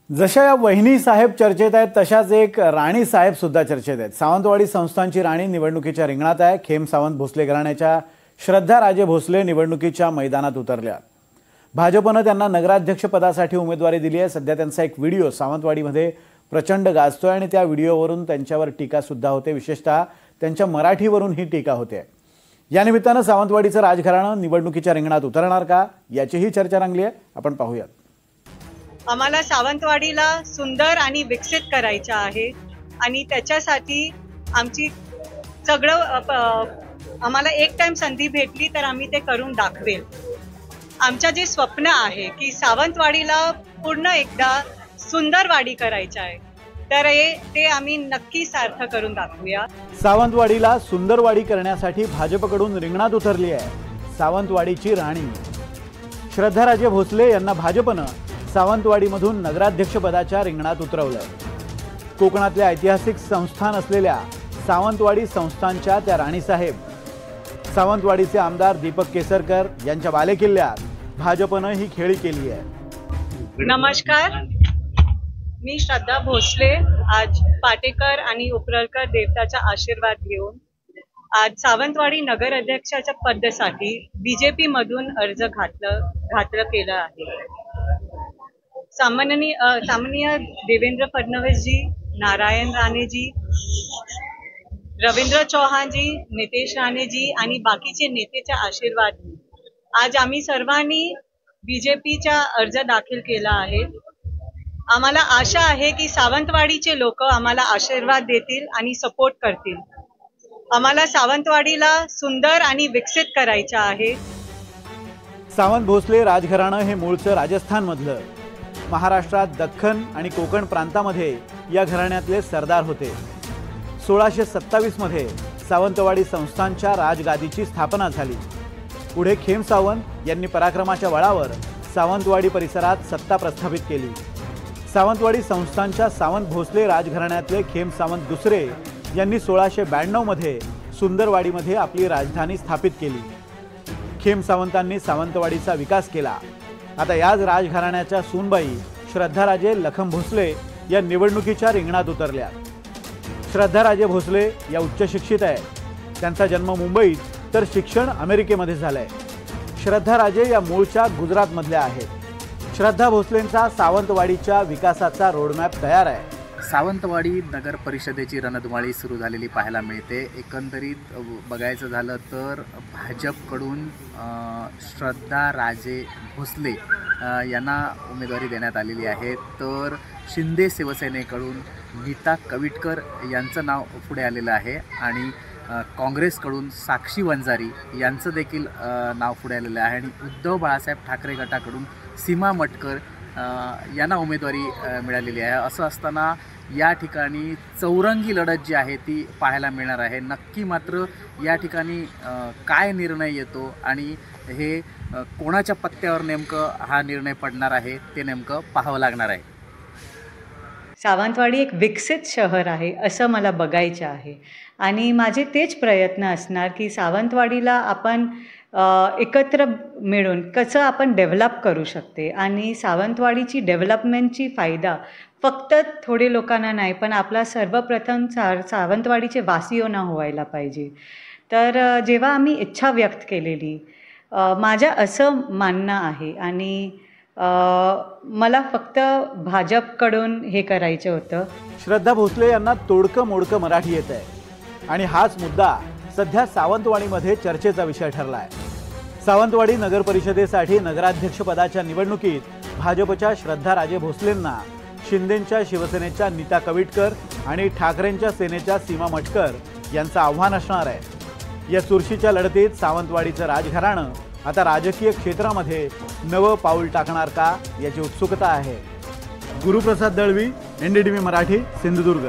जशा या वहिनी साहेब चर्चेत आहेत तशाच एक राणी साहेब सुद्धा चर्चेत आहेत। सावंतवाडी संस्थांची राणी निवडणुकीच्या रिंगणात आहे। खेम सावंत भोसले घराण्याच्या श्रद्धा राजे भोसले निवडणुकीच्या मैदानात उतरल्या। भाजपने त्यांना नगराध्यक्ष पदासाठी उमेदवारी दिली आहे। सध्या त्यांचा एक व्हिडिओ सावंतवाडीमध्ये प्रचंड गाजतोय आणि त्या व्हिडिओवरून त्यांच्यावर टीका सुद्धा होते। विशेषतः त्यांच्या मराठीवरून ही टीका होते। या निमित्ताने सावंतवाडीचं राजघराणं निवडणुकीच्या रिंगणात उतरणार का याचीही चर्चा रंगली आहे। आपण पाहूयात। आम्हाला सावंतवाडीला सुंदर आणि विकसित करायचं आहे आणि त्याच्यासाठी आमची सगळं आम्हाला एक टाइम संधी भेटली तर आम्ही ते करून दाखवेल। आमचं जे स्वप्न आहे की सावंतवाडीला पूर्ण एकदा सुंदरवाडी करायचं आहे तर ते आम्ही नक्की सार्थ करून दाखवूया। सावंतवाडीला सुंदरवाडी करण्यासाठी भाजपकडून रिंगणात उतरली आहे सावंतवाडीची राणी श्रद्धा राजे भोसले यांना भाजपने सावंतवाडीमधून नगराध्यक्षपदाच्या रिंगणात उतरवलं। कोकणातल्या ऐतिहासिक संस्थान असलेल्या सावंतवाडी संस्थानच्या त्या राणी साहेब सावंतवाडीचे आमदार दीपक केसरकर यांच्या बालेकिल्ल्यात भाजपने ही खेळी केली आहे। नमस्कार, मी श्रद्धा भोसले आज पाटेकर आणि उपरलकर देवताचा आशीर्वाद घेऊन आज सावंतवाडी नगर अध्यक्षाच्या पदासाठी बीजेपी मधून अर्ज घातलं केलं आहे। सामान्य देवेंद्र फडणवीस जी, नारायण राणे जी, रवींद्र चौहान जी, नितेश राणे जी आणि बाकीचे नेतेच्या आशीर्वाद आज आम्ही सर्वांनी बीजेपीचा अर्ज दाखल केला आहे। आम्हाला आशा आहे की सावंतवाडीचे लोक आम्हाला आशीर्वाद देतील आणि सपोर्ट करतील। आम्हाला सावंतवाडीला सुंदर आणि विकसित करायचं आहे। सावंत भोसले राजघराणं हे मूळचं राजस्थान मधलं। महाराष्ट्रात दख्खन आणि कोकण प्रांतामध्ये या घराण्यातले सरदार होते। 1627 मध्ये सावंतवाडी संस्थांच्या राजगादीची स्थापना झाली। पुढे खेम सावंत यांनी पराक्रमाच्या बळावर सावंतवाडी परिसरात सत्ता प्रस्थापित केली। सावंतवाडी संस्थांच्या सावंत भोसले राजघराण्यातले खेम सावंत दुसरे यांनी 1692 मध्ये सुंदरवाडीमध्ये आपली राजधानी स्थापित केली। खेम सावंतांनी सावंतवाडीचा विकास केला। आता याच राजघराण्याच्या सूनबाई श्रद्धा राजे लखन भोसले या निवडणुकीच्या रिंगणात उतरल्या। श्रद्धा राजे भोसले या उच्च शिक्षित आहेत। त्यांचा जन्म मुंबईत तर शिक्षण अमेरिकेमध्ये झालंय। श्रद्धा राजे या मूळच्या गुजरातमधल्या आहेत। श्रद्धा भोसलेंचा सावंतवाडीच्या विकासाचा रोडमॅप तयार आहे। सावंतवाडी नगर परिषदेची रणधुमाळी सुरू झालेली पाहायला मिळते। एकंदरीत बघायचं झालं तर भाजपकडून श्रद्धा राजे भोसले यांना उमेदवारी देण्यात आलेली आहे, तर शिंदे शिवसेनेकडून नीता कविटकर यांचं नाव पुढे आलेलं आहे आणि काँग्रेसकडून साक्षी वंजारी यांचं देखील नाव पुढे आलेलं आहे आणि उद्धव बाळासाहेब ठाकरे गटाकडून सीमा मटकर यांना उमेदवारी मिळालेली आहे। असं असताना या ठिकाणी चौरंगी लढत जी आहे ती पाहायला मिळणार आहे। नक्की मात्र या ठिकाणी काय निर्णय येतो आणि हे कोणाच्या पत्त्यावर नेमकं हा निर्णय पडणार आहे ते नेमकं पाहावं लागणार आहे। सावंतवाडी एक विकसित शहर आहे असं मला बघायचं आहे आणि माझे तेच प्रयत्न असणार की सावंतवाडीला आपण एकत्र मिळून कसं आपण डेव्हलप करू शकते आणि सावंतवाडीची डेव्हलपमेंटची फायदा फक्त थोडे लोकांना नाही पण आपला सर्वप्रथम सावंतवाडीचे वासियोना व्हायला पाहिजे। तर जेव्हा आम्ही इच्छा व्यक्त केलेली माझं असं मानणं आहे आणि मला फक्त भाजपकडून हे करायचं होतं। श्रद्धा भोसले यांना तोडकं मोडकं मराठी येत आहे आणि हाच मुद्दा सध्या सावंतवाडीमध्ये चर्चेचा विषय ठरला आहे। सावंतवाडी नगर परिषदेसाठी नगराध्यक्षपदाच्या निवडणुकीत भाजपच्या श्रद्धा राजे भोसलेंना शिंदेंच्या शिवसेनेच्या नीता कविटकर आणि ठाकरेंच्या सेनेच्या सीमा मटकर यांचं आव्हान असणार आहे। या चुरशीच्या लढतीत सावंतवाडीचं राजघराणं आता राजकीय क्षेत्रामध्ये नवं पाऊल टाकणार का याची उत्सुकता आहे। गुरुप्रसाद दळवी, NDTV मराठी, सिंधुदुर्ग।